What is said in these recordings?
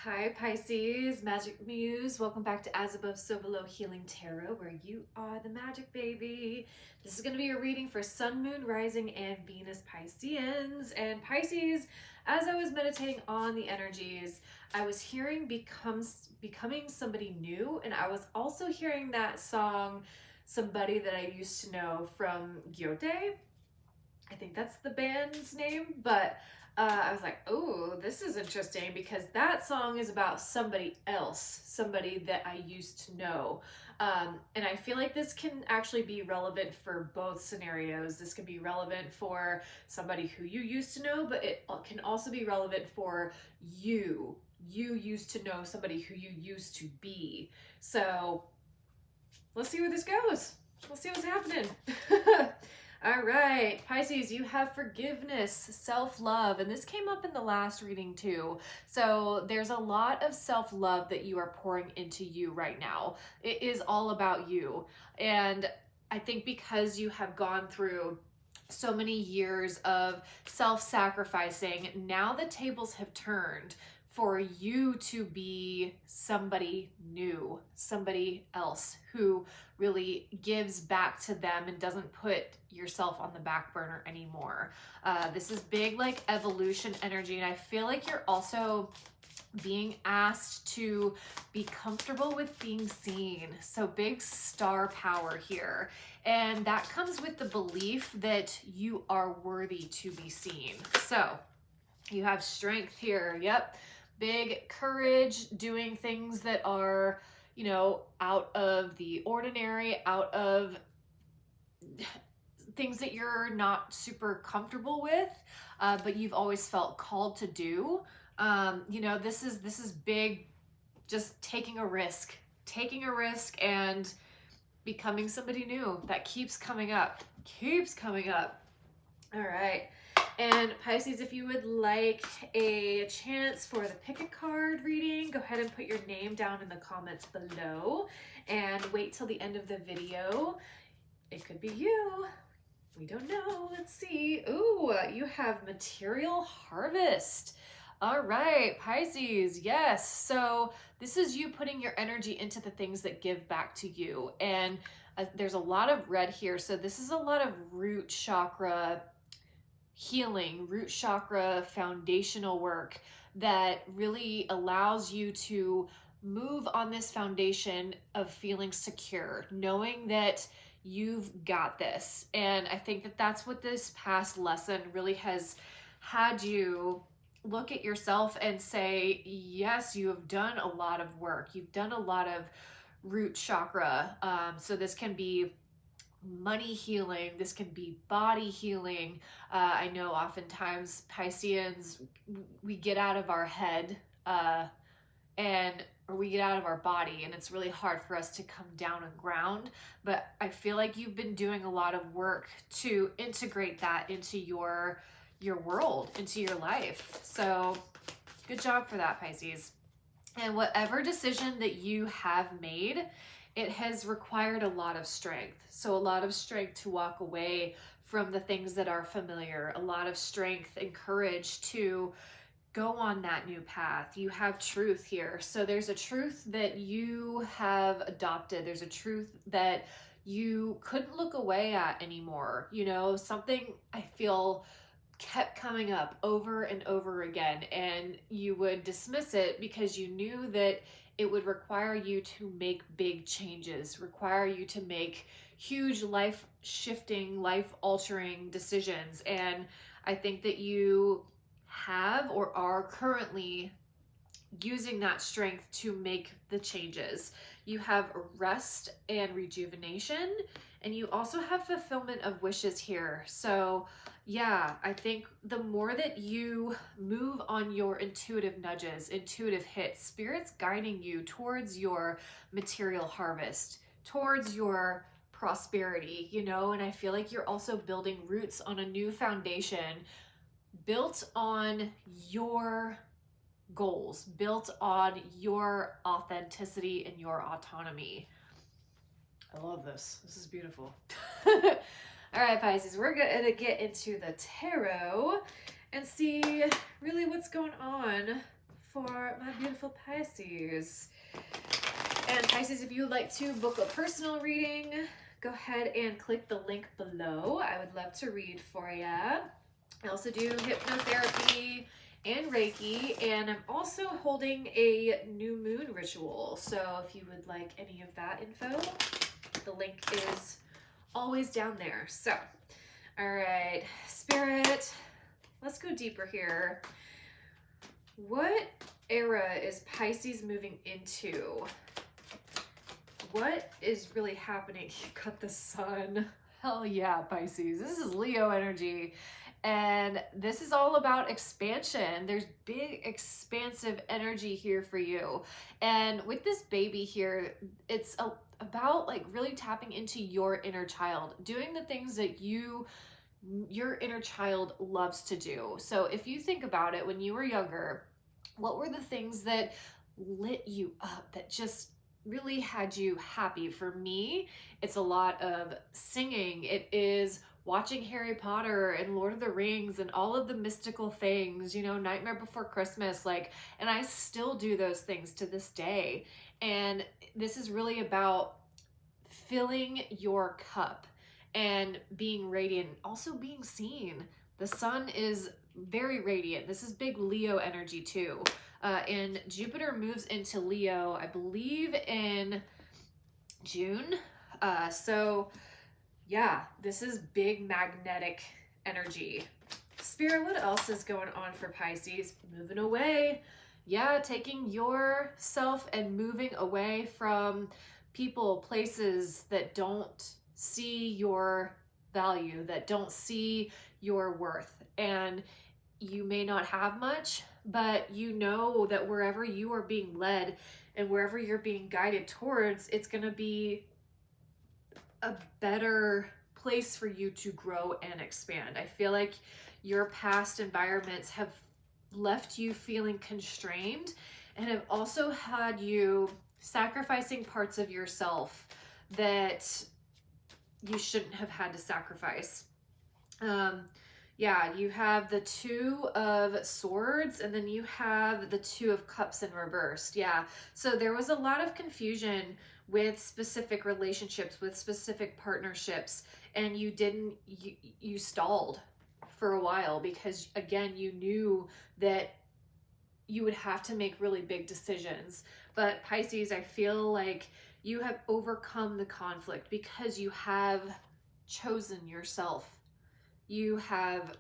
Hi Pisces, Magic Muse. Welcome back to As Above So Below Healing Tarot, where you are the magic baby. This is going to be a reading for Sun, Moon, Rising, and Venus Pisceans. And Pisces, as I was meditating on the energies, I was hearing becoming somebody new, and I was also hearing that song, Somebody That I Used to Know, from Gyote. I think that's the band's name, but I was like, oh, this is interesting because that song is about somebody else, somebody that I used to know. And I feel like this can actually be relevant for both scenarios. This can be relevant for somebody who you used to know, but it can also be relevant for you. You used to know somebody who you used to be. So let's see where this goes. Let's see what's happening. All right, Pisces, you have forgiveness, self-love, and this came up in the last reading too. So there's a lot of self-love that you are pouring into you right now. It is all about you. And I think because you have gone through so many years of self-sacrificing, now the tables have turned for you to be somebody new, somebody else who really gives back to them and doesn't put yourself on the back burner anymore. This is big, like, evolution energy, and I feel like you're also being asked to be comfortable with being seen. So big star power here. And that comes with the belief that you are worthy to be seen. So you have strength here. Yep. Big courage, doing things that are, you know, out of the ordinary, out of things that you're not super comfortable with, but you've always felt called to do. You know, this is big, just taking a risk and becoming somebody new. That keeps coming up. All right. And Pisces, if you would like a chance for the pick a card reading, go ahead and put your name down in the comments below and wait till the end of the video. It could be you. We don't know. Let's see. Ooh, you have material harvest. All right, Pisces, yes. So this is you putting your energy into the things that give back to you. And there's a lot of red here. So this is a lot of root chakra healing, root chakra foundational work that really allows you to move on this foundation of feeling secure, knowing that you've got this. And I think that that's what this past lesson really has had you look at yourself and say, yes, you have done a lot of work. You've done a lot of root chakra. So this can be money healing, this can be body healing. I know oftentimes Pisceans, we get out of our head or we get out of our body, and it's really hard for us to come down and ground. But I feel like you've been doing a lot of work to integrate that into your world, into your life. So good job for that, Pisces. And whatever decision that you have made, it has required a lot of strength. So a lot of strength to walk away from the things that are familiar, a lot of strength and courage to go on that new path. You have truth here. So there's a truth that you have adopted. There's a truth that you couldn't look away at anymore. You know, something I feel kept coming up over and over again, and you would dismiss it because you knew that it would require you to make big changes, require you to make huge life-shifting, life-altering decisions. And I think that you have or are currently using that strength to make the changes. You have rest and rejuvenation, and you also have fulfillment of wishes here. So yeah, I think the more that you move on your intuitive nudges, intuitive hits, Spirit's guiding you towards your material harvest, towards your prosperity, you know. And I feel like you're also building roots on a new foundation built on your goals, built on your authenticity and your autonomy. I love this. This is beautiful. All right, Pisces, we're going to get into the tarot and see really what's going on for my beautiful Pisces. And Pisces, if you would like to book a personal reading, go ahead and click the link below. I would love to read for you. I also do hypnotherapy and Reiki, and I'm also holding a new moon ritual. So if you would like any of that info, the link is always down there. So, all right, Spirit, let's go deeper here. What era is Pisces moving into? What is really happening? You got the sun. Hell yeah, Pisces. This is Leo energy. And this is all about expansion. There's big expansive energy here for you. And with this baby here, it's about like really tapping into your inner child, doing the things that your inner child loves to do. So if you think about it, when you were younger, what were the things that lit you up, that just really had you happy? For me, it's a lot of singing. It is watching Harry Potter and Lord of the Rings and all of the mystical things, you know, Nightmare Before Christmas, like, and I still do those things to this day. And this is really about filling your cup and being radiant, also being seen. The sun is very radiant. This is big Leo energy too. And Jupiter moves into Leo, I believe in June. So yeah, this is big magnetic energy. Spirit, what else is going on for Pisces? Moving away. Yeah, taking yourself and moving away from people, places that don't see your value, that don't see your worth. And you may not have much, but you know that wherever you are being led and wherever you're being guided towards, it's going to be a better place for you to grow and expand. I feel like your past environments have left you feeling constrained and have also had you sacrificing parts of yourself that you shouldn't have had to sacrifice. Yeah, you have the Two of Swords, and then you have the Two of Cups in reversed. Yeah, so there was a lot of confusion with specific relationships, with specific partnerships, and you stalled for a while because, again, you knew that you would have to make really big decisions. But Pisces, I feel like you have overcome the conflict because you have chosen yourself. You have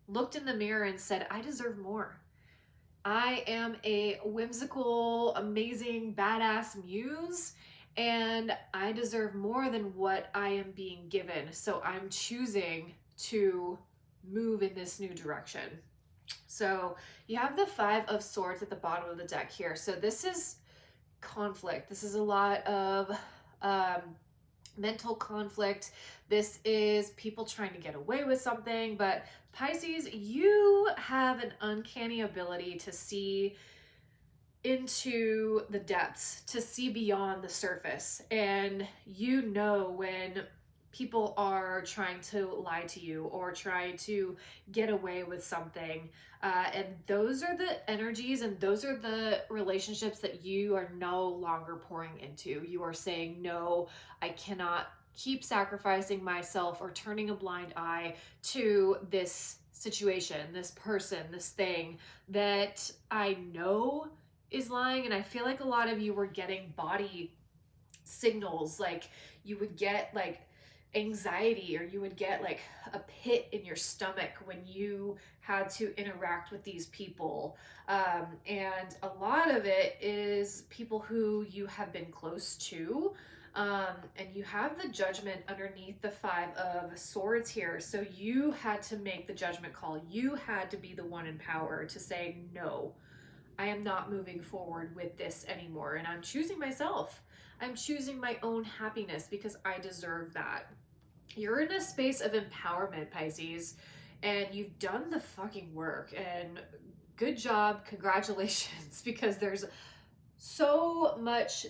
looked in the mirror and said, I deserve more. I am a whimsical, amazing, badass muse, and I deserve more than what I am being given. So I'm choosing to move in this new direction. So you have the Five of Swords at the bottom of the deck here. So this is conflict. This is a lot of mental conflict. This is people trying to get away with something. But Pisces, you have an uncanny ability to see into the depths, to see beyond the surface. And you know when people are trying to lie to you or trying to get away with something. And those are the energies and those are the relationships that you are no longer pouring into. You are saying, no, I cannot keep sacrificing myself or turning a blind eye to this situation, this person, this thing that I know is lying. And I feel like a lot of you were getting body signals, like you would get like anxiety or you would get like a pit in your stomach when you had to interact with these people. And a lot of it is people who you have been close to. And you have the Judgment underneath the Five of Swords here. So you had to make the judgment call. You had to be the one in power to say, no, I am not moving forward with this anymore. And I'm choosing myself. I'm choosing my own happiness because I deserve that. You're in a space of empowerment, Pisces, and you've done the fucking work. And good job, congratulations, because there's so much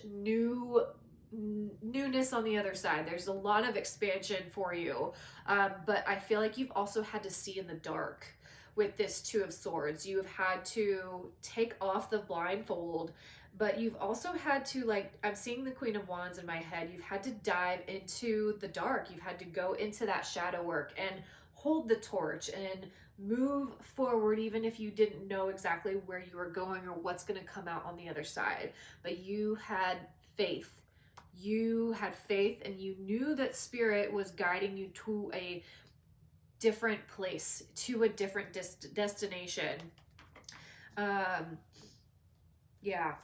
newness on the other side. There's a lot of expansion for you. But I feel like you've also had to see in the dark. with this Two of Swords. You've had to take off the blindfold, but you've also had to, like, I'm seeing the Queen of Wands in my head. You've had to dive into the dark. You've had to go into that shadow work and hold the torch and move forward, even if you didn't know exactly where you were going or what's going to come out on the other side. But you had faith. You had faith, and you knew that Spirit was guiding you to a different place, to a different destination. Yeah.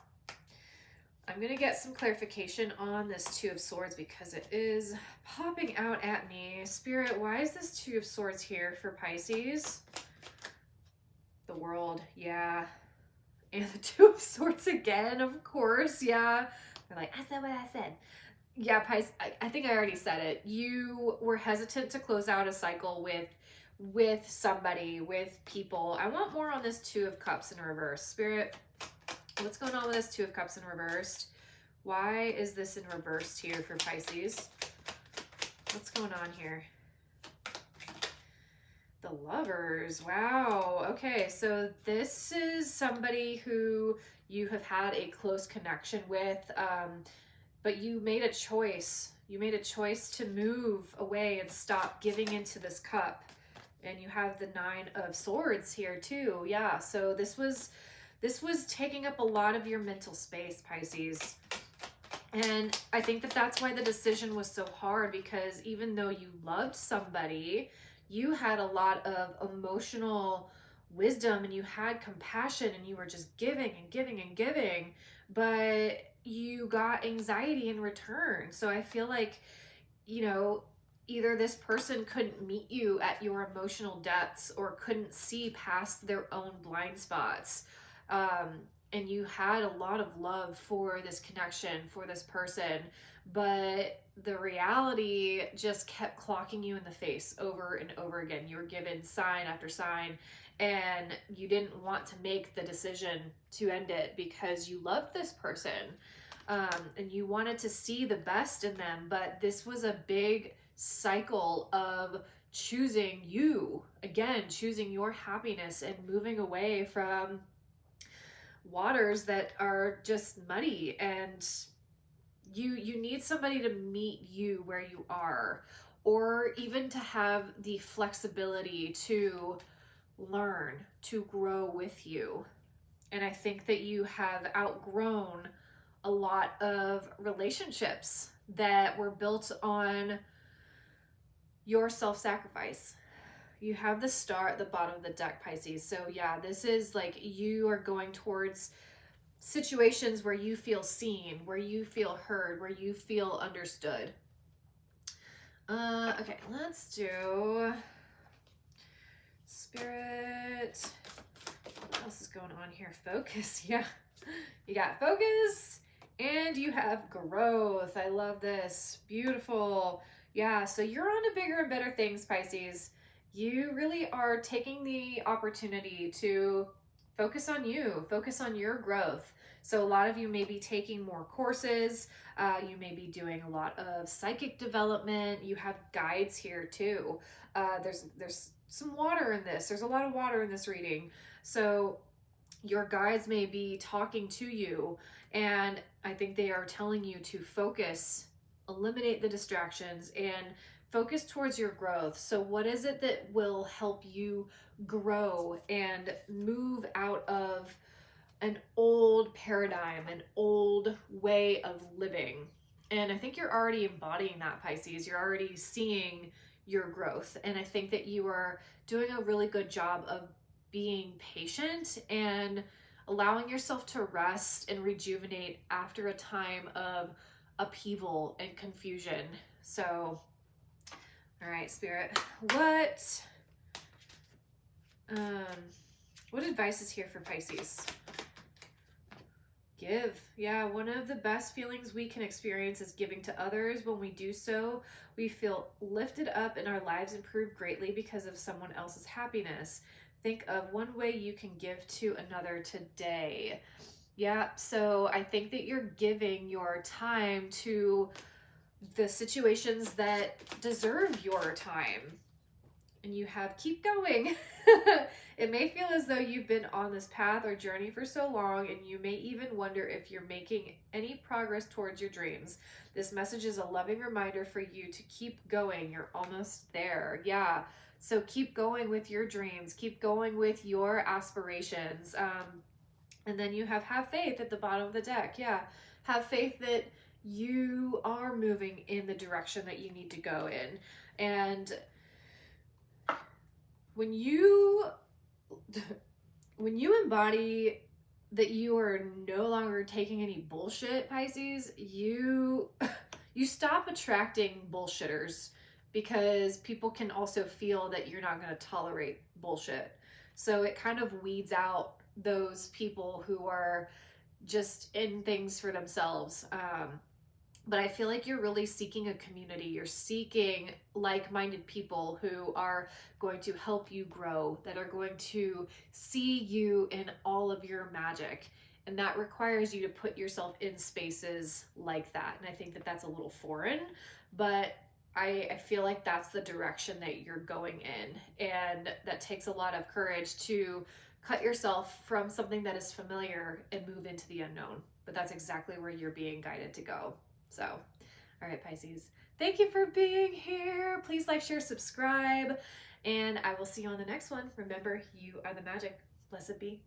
I'm going to get some clarification on this Two of Swords because it is popping out at me. Spirit, why is this Two of Swords here for Pisces? The World, yeah. And the Two of Swords again, of course, yeah. They're like, I said what I said. Yeah, Pisces, I think I already said it. You were hesitant to close out a cycle with somebody, with people. I want more on this Two of Cups in reverse. Spirit, what's going on with this Two of Cups in reversed? Why is this in reversed here for Pisces? What's going on here? The Lovers. Wow. Okay, so this is somebody who you have had a close connection with, but you made a choice. You made a choice to move away and stop giving into this cup. And you have the Nine of Swords here too. Yeah, so this was taking up a lot of your mental space, Pisces. And I think that that's why the decision was so hard, because even though you loved somebody, you had a lot of emotional wisdom and you had compassion and you were just giving and giving and giving, but you got anxiety in return. So I feel like, you know, either this person couldn't meet you at your emotional depths or couldn't see past their own blind spots. And you had a lot of love for this connection, for this person, but the reality just kept clocking you in the face over and over again. You were given sign after sign, and you didn't want to make the decision to end it because you loved this person, and you wanted to see the best in them. But this was a big cycle of choosing you, again, choosing your happiness and moving away from waters that are just muddy. And you need somebody to meet you where you are, or even to have the flexibility to learn, to grow with you. And I think that you have outgrown a lot of relationships that were built on your self-sacrifice. You have the Star at the bottom of the deck, Pisces. So yeah, this is like you are going towards situations where you feel seen, where you feel heard, where you feel understood. Okay, let's do Spirit. What else is going on here? Focus. Yeah, you got focus and you have growth. I love this. Beautiful. Yeah, so you're on to bigger and better things, Pisces. You really are taking the opportunity to focus on you, focus on your growth. So a lot of you may be taking more courses. You may be doing a lot of psychic development. You have guides here too. There's some water in this. There's a lot of water in this reading. So your guides may be talking to you, and I think they are telling you to focus, eliminate the distractions, and focus towards your growth. So what is it that will help you grow and move out of an old paradigm, an old way of living? And I think you're already embodying that, Pisces. You're already seeing your growth. And I think that you are doing a really good job of being patient and allowing yourself to rest and rejuvenate after a time of upheaval and confusion. So, all right, Spirit, what advice is here for Pisces? Give. Yeah, one of the best feelings we can experience is giving to others. When we do so, we feel lifted up and our lives improve greatly because of someone else's happiness. Think of one way you can give to another today. Yeah, so I think that you're giving your time to the situations that deserve your time. and you have keep going. It may feel as though you've been on this path or journey for so long, and you may even wonder if you're making any progress towards your dreams. This message is a loving reminder for you to keep going. You're almost there. Yeah. So keep going with your dreams. Keep going with your aspirations. And then you have faith at the bottom of the deck. Yeah. Have faith that you are moving in the direction that you need to go in. And when you embody that you are no longer taking any bullshit, Pisces, you stop attracting bullshitters, because people can also feel that you're not going to tolerate bullshit. So it kind of weeds out those people who are just in things for themselves. But I feel like you're really seeking a community. You're seeking like-minded people who are going to help you grow, that are going to see you in all of your magic. And that requires you to put yourself in spaces like that. And I think that that's a little foreign, but I feel like that's the direction that you're going in. And that takes a lot of courage to cut yourself from something that is familiar and move into the unknown. But that's exactly where you're being guided to go. So, all right, Pisces, thank you for being here. Please like, share, subscribe, and I will see you on the next one. Remember, you are the magic. Blessed be.